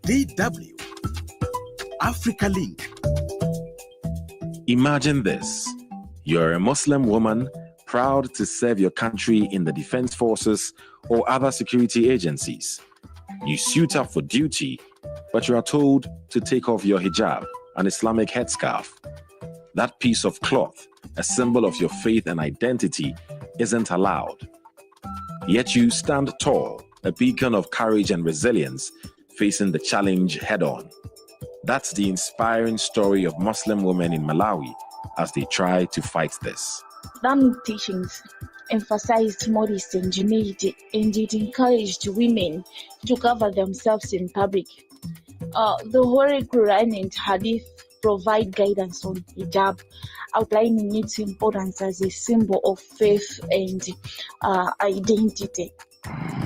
DW Africa Link. Imagine this. You're a Muslim woman proud to serve your country in the defense forces or other security agencies. You suit up for duty, but you are told to take off your hijab, an Islamic headscarf. That piece of cloth, a symbol of your faith and identity, isn't allowed. Yet you stand tall, a beacon of courage and resilience, facing the challenge head-on. That's the inspiring story of Muslim women in Malawi as they try to fight this. Islamic teachings emphasized modesty and humility, and it encouraged women to cover themselves in public. The Holy Quran and Hadith provide guidance on hijab, outlining its importance as a symbol of faith and identity.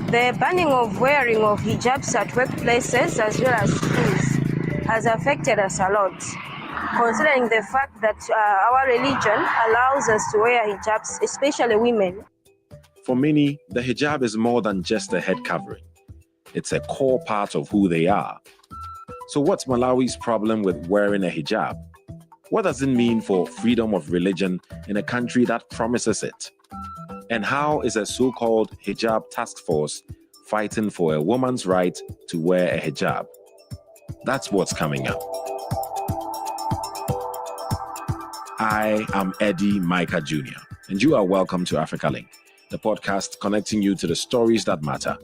The banning of wearing of hijabs at workplaces as well as schools has affected us a lot, considering the fact that our religion allows us to wear hijabs, especially women. For many, the hijab is more than just a head covering. It's a core part of who they are. So what's Malawi's problem with wearing a hijab? What does it mean for freedom of religion in a country that promises it? And how is a so-called Hijab Taskforce fighting for a woman's right to wear a hijab? That's what's coming up. I am Eddie Micah Jr., and you are welcome to Africa Link, the podcast connecting you to the stories that matter.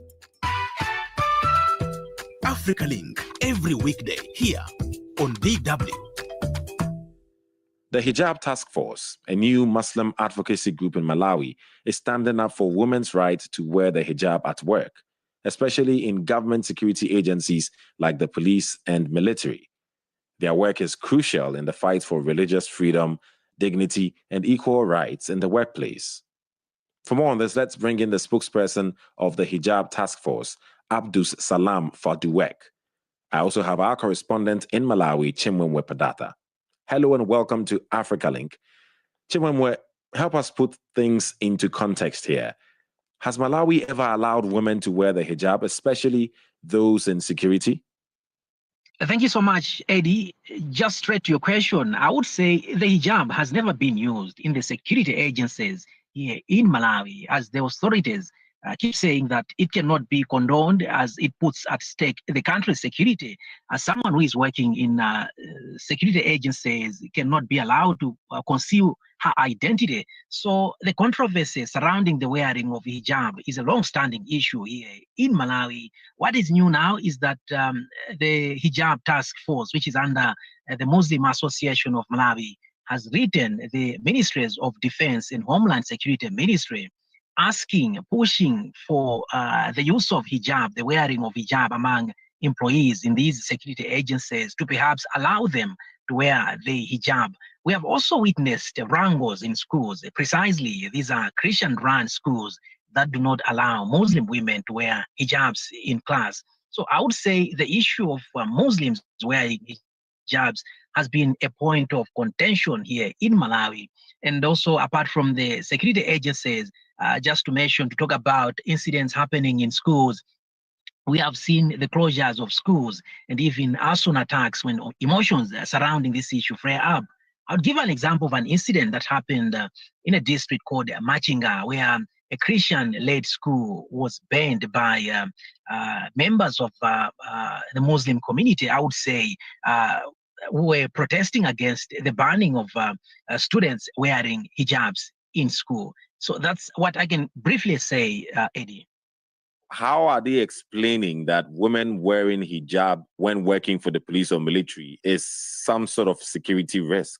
Africa Link, every weekday here on DW. The Hijab Taskforce, a new Muslim advocacy group in Malawi, is standing up for women's right to wear the hijab at work, especially in government security agencies like the police and military. Their work is crucial in the fight for religious freedom, dignity, and equal rights in the workplace. For more on this, let's bring in the spokesperson of the Hijab Taskforce, Abdus Salam Faduwek. I also have our correspondent in Malawi, Chimwemwe Padata. Hello and welcome to Africa Link. Chimwemwe, help us put things into context here. Has Malawi ever allowed women to wear the hijab, especially those in security? Thank you so much, Eddie. Just straight to your question, I would say the hijab has never been used in the security agencies here in Malawi, as the authorities keep saying that it cannot be condoned as it puts at stake the country's security. As someone who is working in security agencies cannot be allowed to conceal her identity. So the controversy surrounding the wearing of hijab is a long-standing issue here in Malawi. What is new now is that the Hijab Task Force, which is under the Muslim Association of Malawi, has written the Ministries of Defense and Homeland Security Ministry pushing for the use of hijab, the wearing of hijab among employees in these security agencies to perhaps allow them to wear the hijab. We have also witnessed wrangles in schools. Precisely, these are Christian-run schools that do not allow Muslim women to wear hijabs in class. So I would say the issue of Muslims wearing hijabs has been a point of contention here in Malawi. And also, apart from the security agencies, just to talk about incidents happening in schools, we have seen the closures of schools and even arson attacks when emotions surrounding this issue flare up. I'll give an example of an incident that happened in a district called Machinga, where a Christian-led school was banned by members of the Muslim community, I would say, who were protesting against the banning of students wearing hijabs in school. So that's what I can briefly say, Eddie. How are they explaining that women wearing hijab when working for the police or military is some sort of security risk?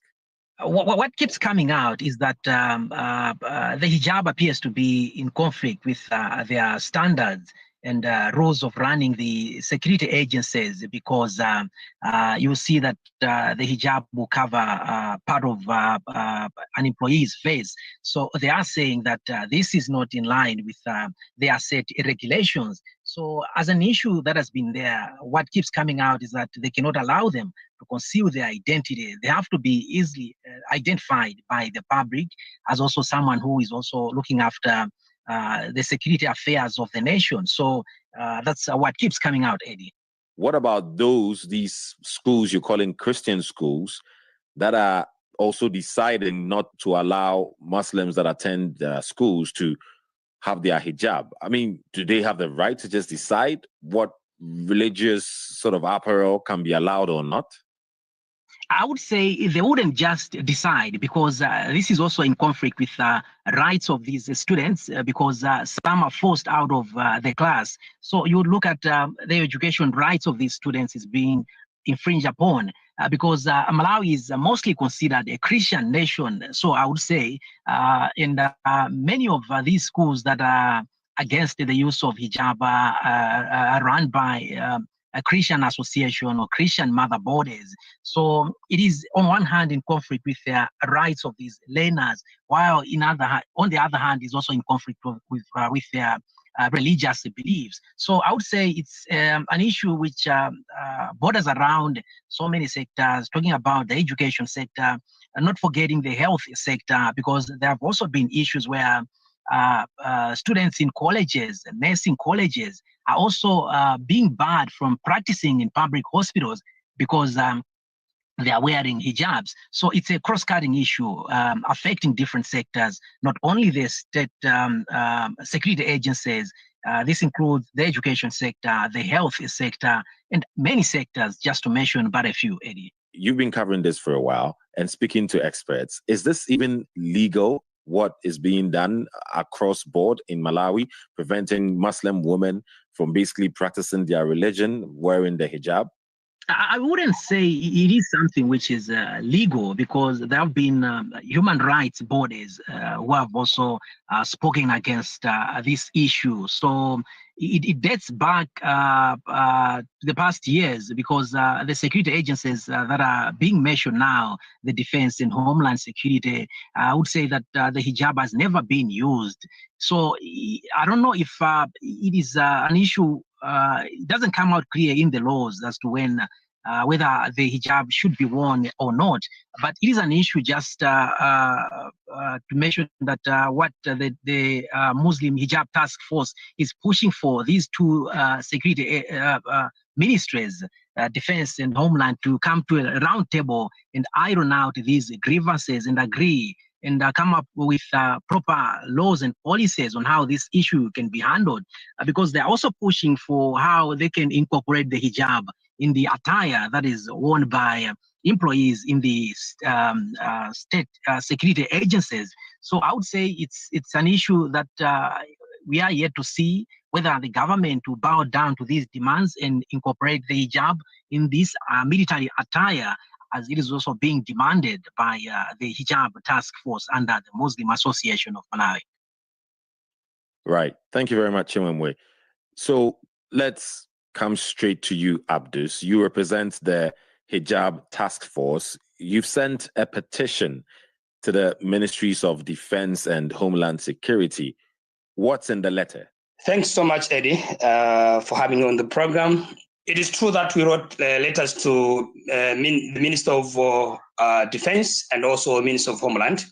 What keeps coming out is that the hijab appears to be in conflict with their standards and rules of running the security agencies, because you see that the hijab will cover part of an employee's face. So they are saying that this is not in line with their set regulations. So as an issue that has been there, what keeps coming out is that they cannot allow them to conceal their identity. They have to be easily identified by the public as also someone who is also looking after the security affairs of the nation. So that's what keeps coming out, Eddie. What about these schools you're calling Christian schools that are also deciding not to allow Muslims that attend schools to have their hijab? I mean, do they have the right to just decide what religious sort of apparel can be allowed or not? I would say they wouldn't just decide, because this is also in conflict with rights of these students, because some are forced out of the class. So you would look at the education rights of these students is being infringed upon, because Malawi is mostly considered a Christian nation. So I would say, in many of these schools that are against the use of hijab are run by a Christian association or Christian mother bodies. So it is on one hand in conflict with the rights of these learners, while on the other hand is also in conflict with their religious beliefs. So I would say it's an issue which borders around so many sectors, talking about the education sector, and not forgetting the health sector, because there have also been issues where students in colleges, nursing colleges, are also being barred from practicing in public hospitals because they are wearing hijabs. So it's a cross-cutting issue affecting different sectors, not only the state security agencies. This includes the education sector, the health sector, and many sectors, just to mention but a few, Eddie. You've been covering this for a while and speaking to experts. Is this even legal, what is being done across board in Malawi, preventing Muslim women from basically practicing their religion, wearing the hijab? I wouldn't say it is something which is legal, because there have been human rights bodies who have also spoken against this issue. So it dates back to the past years, because the security agencies that are being mentioned now, the Defense and Homeland Security, I would say that the hijab has never been used. So I don't know if it is an issue. It doesn't come out clear in the laws as to when whether the hijab should be worn or not. But it is an issue just to mention that what the Muslim Hijab Taskforce is pushing for, these two security ministries, Defense and Homeland, to come to a round table and iron out these grievances and agree and come up with proper laws and policies on how this issue can be handled, because they're also pushing for how they can incorporate the hijab in the attire that is worn by employees in the state security agencies. So I would say it's an issue that we are yet to see whether the government will bow down to these demands and incorporate the hijab in this military attire, as it is also being demanded by the Hijab Taskforce under the Muslim Association of Malawi. Right. Thank you very much, Chimwemwe. So let's come straight to you, Abdus. You represent the Hijab Taskforce. You've sent a petition to the Ministries of Defense and Homeland Security. What's in the letter? Thanks so much, Eddie, for having me on the program. It is true that we wrote letters to the Minister of Defense and also Minister of Homeland,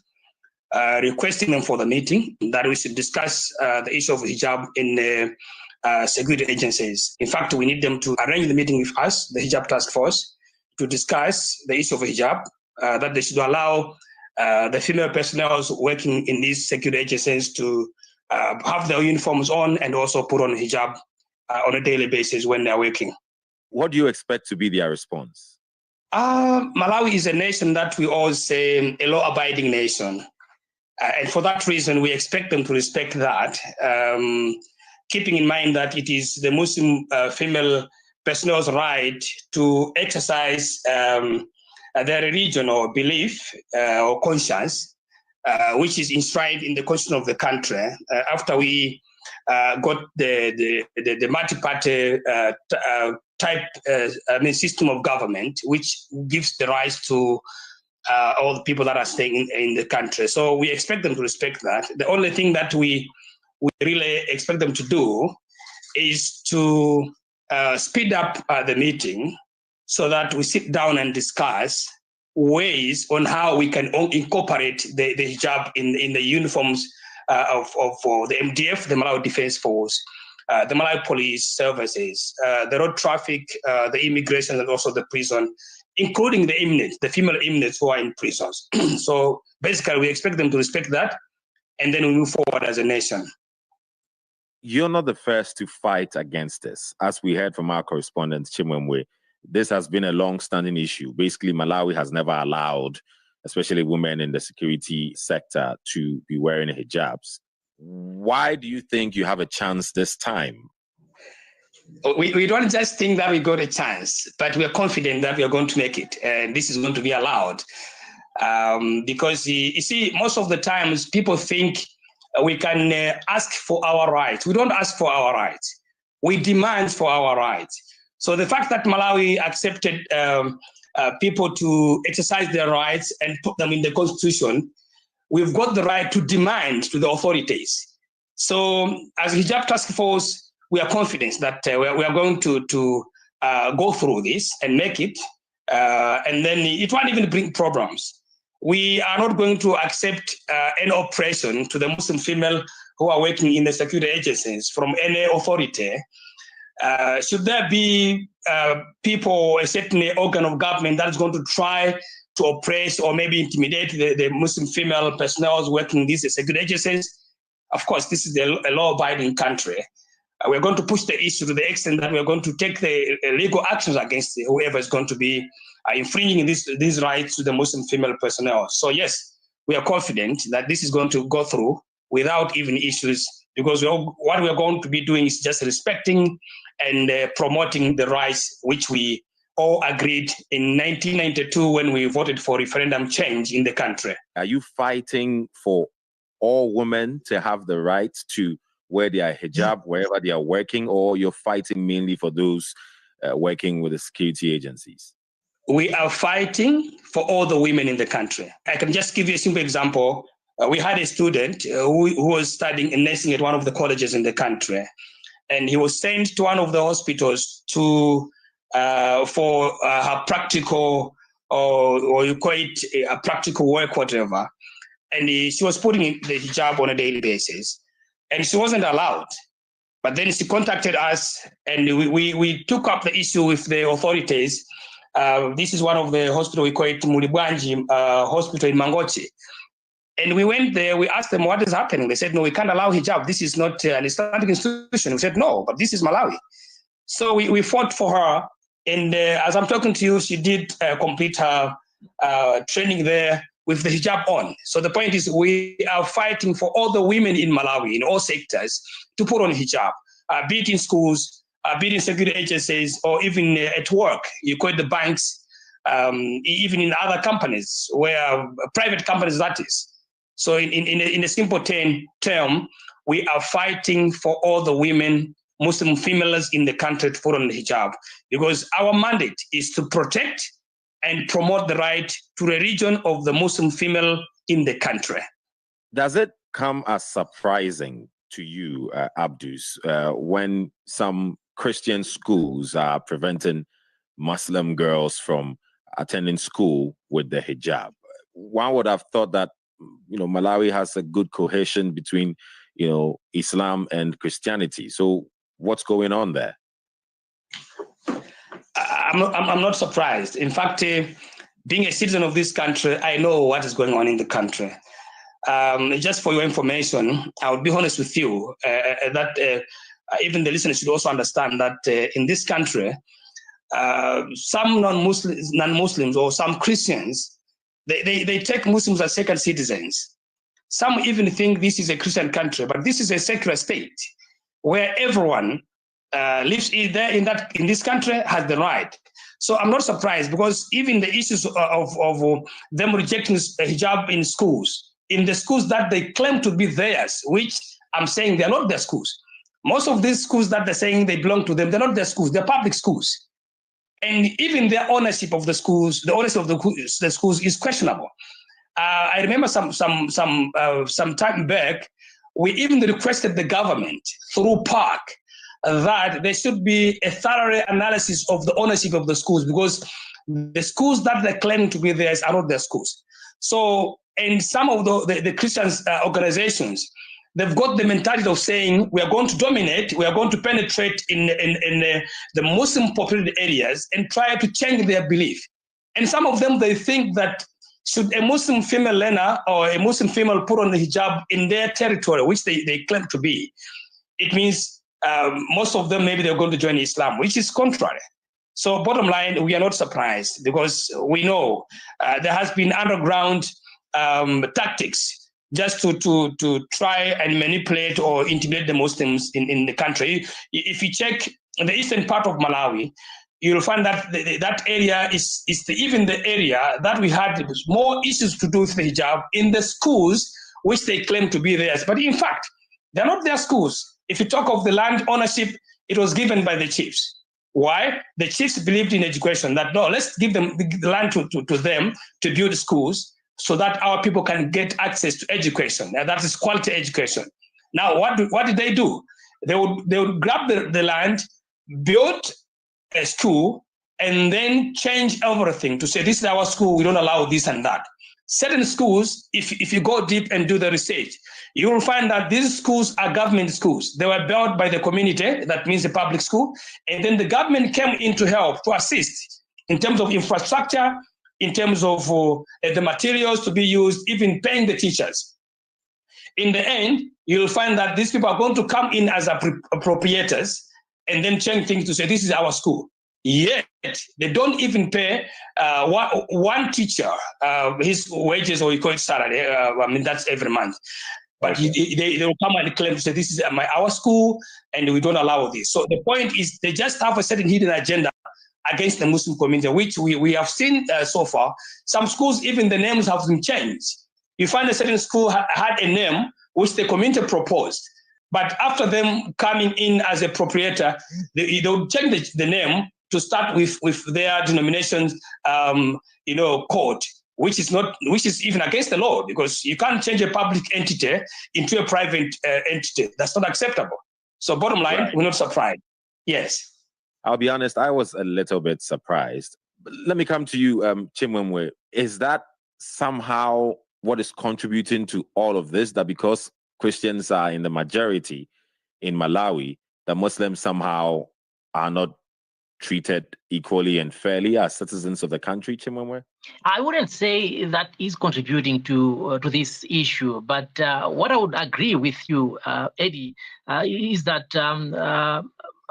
requesting them for the meeting, that we should discuss the issue of hijab in the security agencies. In fact, we need them to arrange the meeting with us, the Hijab Taskforce, to discuss the issue of hijab, that they should allow the female personnel working in these security agencies to have their uniforms on and also put on hijab on a daily basis when they're working. What do you expect to be their response? Malawi is a nation that we all say a law-abiding nation. And for that reason, we expect them to respect that, keeping in mind that it is the Muslim female personnel's right to exercise their religion or belief or conscience, which is enshrined in the constitution of the country. After we got the multi-party system of government, which gives the rights to all the people that are staying in the country. So we expect them to respect that. The only thing that we really expect them to do is to speed up the meeting so that we sit down and discuss ways on how we can incorporate the hijab in the uniforms of the MDF, the Malawi Defense Force, the Malawi police services, the road traffic, the immigration, and also the prison, including the inmates, the female inmates who are in prisons. So basically, we expect them to respect that, and then we move forward as a nation. You're not the first to fight against this. As we heard from our correspondent, Chimwemwe, this has been a long-standing issue. Basically, Malawi has never allowed, especially women in the security sector, to be wearing hijabs. Why do you think you have a chance this time? We don't just think that we got a chance, but we are confident that we are going to make it, and this is going to be allowed. Because, you see, most of the times people think we can ask for our rights. We don't ask for our rights. We demand for our rights. So the fact that Malawi accepted people to exercise their rights and put them in the constitution, we've got the right to demand to the authorities. So as Hijab Taskforce, we are confident that we are going to go through this and make it, and then it won't even bring problems. We are not going to accept any oppression to the Muslim female who are working in the security agencies from any authority. Should there be people, a certain organ of government that is going to try to oppress or maybe intimidate the Muslim female personnel working in these security agencies, of course, this is a law-abiding country. We're going to push the issue to the extent that we're going to take the legal actions against whoever is going to be infringing these rights to the Muslim female personnel. So yes, we are confident that this is going to go through without even issues, because what we're going to be doing is just respecting and promoting the rights which we all agreed in 1992 when we voted for referendum change in the country. Are you fighting for all women to have the right to wear their hijab wherever they are working, or you're fighting mainly for those working with the security agencies? We are fighting for all the women in the country. I can just give you a simple example. We had a student who was studying nursing at one of the colleges in the country, and he was sent to one of the hospitals to for her practical, or you call it a practical work, whatever. And she was putting the hijab on a daily basis, and she wasn't allowed. But then she contacted us, and we took up the issue with the authorities. This is one of the hospitals, we call it Mulibwanji Hospital in Mangochi. And we went there, we asked them what is happening. They said, no, we can't allow hijab. This is not an Islamic institution. We said, no, but this is Malawi. So we fought for her. And as I'm talking to you, she did complete her training there with the hijab on. So the point is, we are fighting for all the women in Malawi, in all sectors, to put on hijab, be it in schools, be it in security agencies, or even at work. You call it the banks, even in other companies, where private companies, that is. So in a simple term, we are fighting for all the women, Muslim females in the country to put on the hijab, because our mandate is to protect and promote the right to religion of the Muslim female in the country. Does it come as surprising to you, Abdus, when some Christian schools are preventing Muslim girls from attending school with the hijab? One would have thought that, Malawi has a good cohesion between, Islam and Christianity. So what's going on there? I'm not surprised. In fact, being a citizen of this country, I know what is going on in the country. Just for your information, I would be honest with you that even the listeners should also understand that in this country, some non-Muslims or some Christians, they take Muslims as second citizens. Some even think this is a Christian country, but this is a secular state where everyone lives in this country has the right. So I'm not surprised, because even the issues of them rejecting hijab in the schools that they claim to be theirs, which I'm saying they're not their schools. Most of these schools that they're saying they belong to them, they're not their schools, they're public schools. And even their ownership of the schools, the ownership of the schools is questionable. I remember some time back, we even requested the government through PARC that there should be a thorough analysis of the ownership of the schools, because the schools that they claim to be theirs are not their schools. So, and some of the Christian organizations, they've got the mentality of saying we are going to dominate, we are going to penetrate in the Muslim populated areas and try to change their belief. And some of them, they think that should a Muslim female learner or a Muslim female put on the hijab in their territory, which they claim to be, it means most of them, maybe they're going to join Islam, which is contrary. So bottom line, we are not surprised because we know there has been underground tactics just to try and manipulate or intimidate the Muslims in the country. If you check the eastern part of Malawi, you'll find that that area is even the area that we had more issues to do with the hijab in the schools, which they claim to be theirs. But in fact, they're not their schools. If you talk of the land ownership, it was given by the chiefs. Why? The chiefs believed in education, that no, let's give them the land to them to build schools so that our people can get access to education. And that is quality education. Now, what did they do? They would grab the land, build a school, and then change everything to say, this is our school, we don't allow this and that. Certain schools, if you go deep and do the research, you will find that these schools are government schools. They were built by the community, that means the public school, and then the government came in to help, to assist in terms of infrastructure, in terms of the materials to be used, even paying the teachers. In the end, you'll find that these people are going to come in as appropriators and then change things to say, this is our school. Yet, they don't even pay one teacher his wages, or we call it salary. I mean, that's every month. But they will come and claim to say, this is our school, and we don't allow this. So the point is, they just have a certain hidden agenda against the Muslim community, which we have seen so far. Some schools, even the names have been changed. You find a certain school had a name which the community proposed. But after them coming in as a proprietor, they will change the name to start with their denomination's code, which is even against the law, because you can't change a public entity into a private entity. That's not acceptable. So bottom line, right. We're not surprised. Yes. I'll be honest, I was a little bit surprised. But let me come to you, Chimwemwe. Is that somehow what is contributing to all of this, that because Christians are in the majority in Malawi, the Muslims somehow are not treated equally and fairly as citizens of the country, Chimwemwe? I wouldn't say that is contributing to this issue, but what I would agree with you, Eddie, is that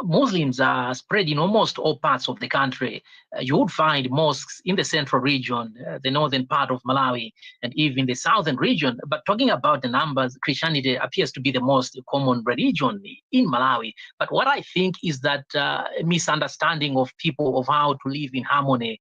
Muslims are spread in almost all parts of the country. You would find mosques in the central region, the northern part of Malawi, and even the southern region. But talking about the numbers, Christianity appears to be the most common religion in Malawi. But what I think is that a misunderstanding of people of how to live in harmony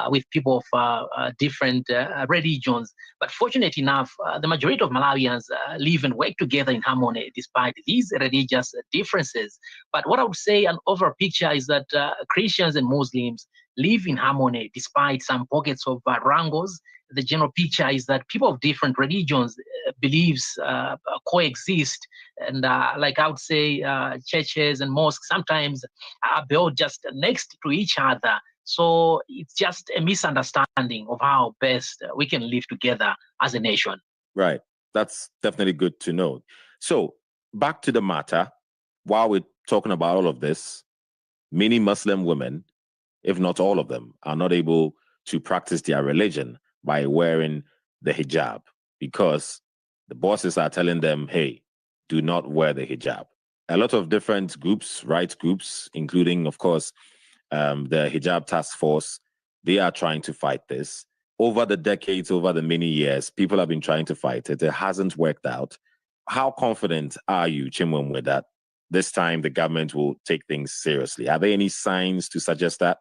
with people of different religions. But fortunately enough, the majority of Malawians live and work together in harmony despite these religious differences. But what I would say, an overall picture is that Christians and Muslims live in harmony despite some pockets of wrangles. The general picture is that people of different religions beliefs coexist. And like I would say, churches and mosques sometimes are built just next to each other. So it's just a misunderstanding of how best we can live together as a nation. Right. That's definitely good to know. So back to the matter, while we're talking about all of this, many Muslim women, if not all of them, are not able to practice their religion by wearing the hijab because the bosses are telling them, hey, do not wear the hijab. A lot of different groups, rights groups, including, of course, the Hijab Taskforce, they are trying to fight this. Over the decades, over the many years, people have been trying to fight it. It hasn't worked out. How confident are you, Chimwemwe, that this time the government will take things seriously? Are there any signs to suggest that?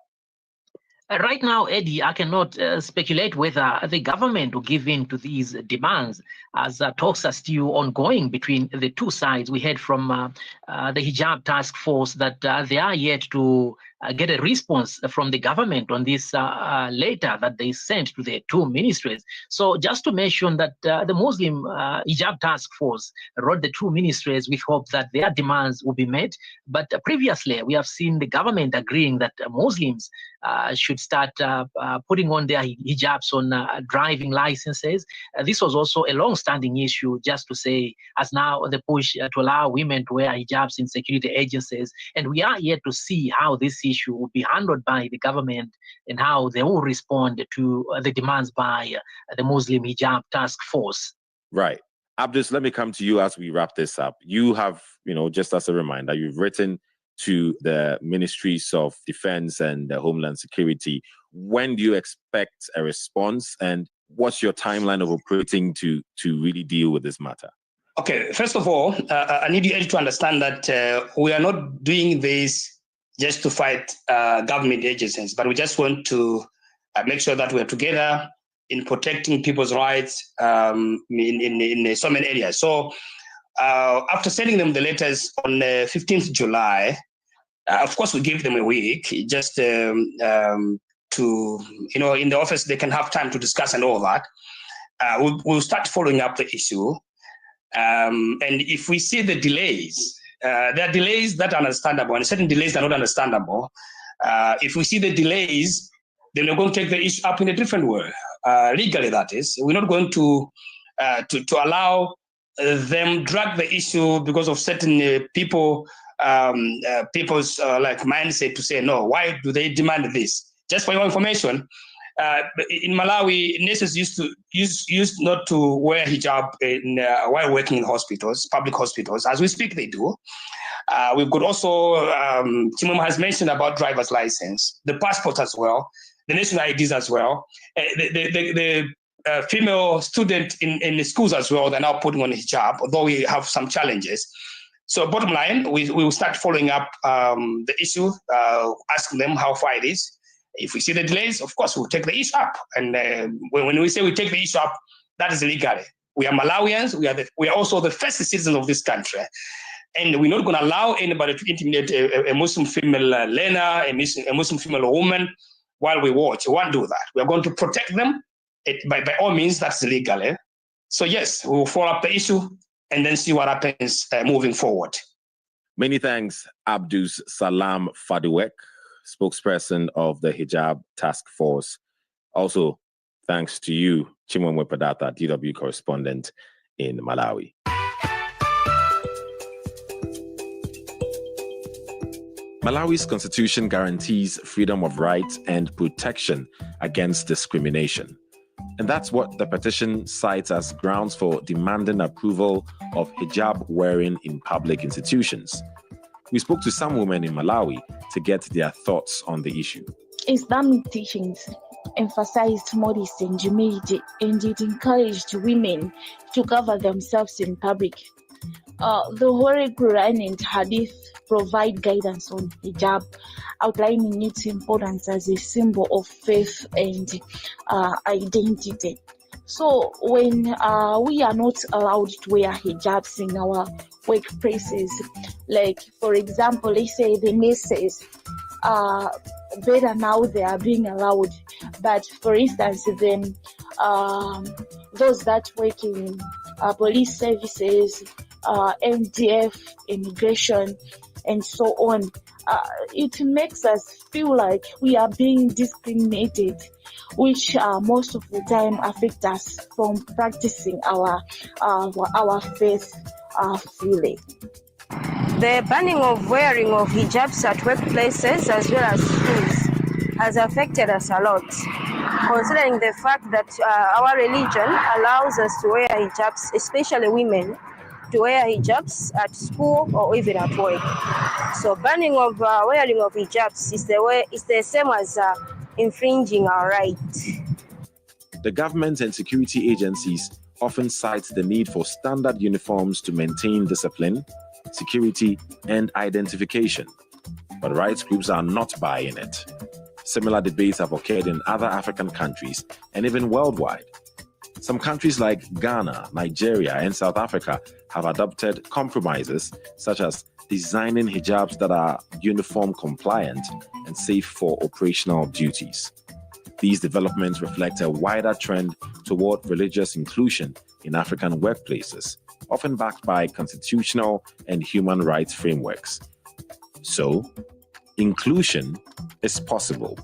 Right now, Eddie, I cannot speculate whether the government will give in to these demands, as talks are still ongoing between the two sides. We heard from the Hijab Task Force that they are yet to get a response from the government on this letter that they sent to the two ministries. So just to mention that the Muslim Hijab Task Force wrote the two ministries with hope that their demands will be met. But previously, we have seen the government agreeing that Muslims should start putting on their hijabs on driving licenses. This was also a long-standing issue, just to say, as now the push to allow women to wear hijabs in security agencies. And we are yet to see how this issue will be handled by the government and how they will respond to the demands by the Muslim Hijab Task Force. Right. Abdus, let me come to you as we wrap this up. You have, just as a reminder, you've written to the Ministries of Defense and Homeland Security. When do you expect a response, and what's your timeline of operating to really deal with this matter? Okay, first of all, I need you to understand that we are not doing this just to fight government agencies, but we just want to make sure that we're together in protecting people's rights in so many areas. So after sending them the letters on 15th July, of course, we give them a week just to, in the office, they can have time to discuss and all that. We'll start following up the issue. And if we see the delays, there are delays that are understandable and certain delays are not understandable. If we see the delays, then we're going to take the issue up in a different way. Legally, that is. We're not going to allow them drag the issue because of certain people's like mindset to say, no, why do they demand this? Just for your information, in Malawi, nurses used not to wear hijab while working in hospitals, public hospitals. As we speak, they do. We've got also, Timom has mentioned about driver's license, the passport as well, the national IDs as well, the female student in the schools as well, they're now putting on hijab, although we have some challenges. So bottom line, we will start following up the issue, asking them how far it is. If we see the delays, of course, we'll take the issue up. And when we say we take the issue up, that is legally. We are Malawians. We are also the first citizens of this country. And we're not going to allow anybody to intimidate a Muslim female learner, a Muslim female woman while we watch. We won't do that. We are going to protect them. By all means, that's legal. So yes, we will follow up the issue and then see what happens moving forward. Many thanks, Abdus Salam Faduwek, spokesperson of the Hijab Task Force. Also, thanks to you, Chimwemwe Padata, DW correspondent in Malawi. Malawi's constitution guarantees freedom of right and protection against discrimination. And that's what the petition cites as grounds for demanding approval of hijab wearing in public institutions. We spoke to some women in Malawi to get their thoughts on the issue. Islamic teachings emphasized modesty and humility, and it encouraged women to cover themselves in public. The Holy Quran and Hadith provide guidance on hijab, outlining its importance as a symbol of faith and identity. So when we are not allowed to wear hijabs in our workplaces, like for example, let's say the nurses, better now they are being allowed, but for instance, then those that work in police services, MDF, immigration, and so on, it makes us feel like we are being discriminated, which most of the time affect us from practicing our faith freely. The banning of wearing of hijabs at workplaces as well as schools has affected us a lot, considering the fact that our religion allows us to wear hijabs, especially women, to wear hijabs at school or even at work. So banning of wearing of hijabs is the same as infringing our right. The government and security agencies often cite the need for standard uniforms to maintain discipline, security, and identification. But rights groups are not buying it. Similar debates have occurred in other African countries and even worldwide. Some countries like Ghana, Nigeria, and South Africa have adopted compromises such as designing hijabs that are uniform compliant and safe for operational duties. These developments reflect a wider trend toward religious inclusion in African workplaces, often backed by constitutional and human rights frameworks. So, inclusion is possible.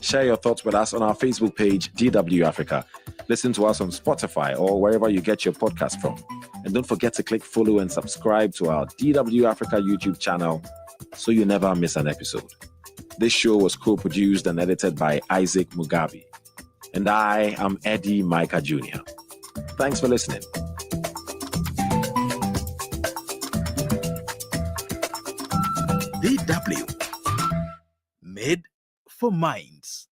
Share your thoughts with us on our Facebook page, DW Africa. Listen to us on Spotify or wherever you get your podcast from. And don't forget to click follow and subscribe to our DW Africa YouTube channel so you never miss an episode. This show was co-produced and edited by Isaac Mugabe. And I am Eddie Micah Jr. Thanks for listening. DW. Made for minds.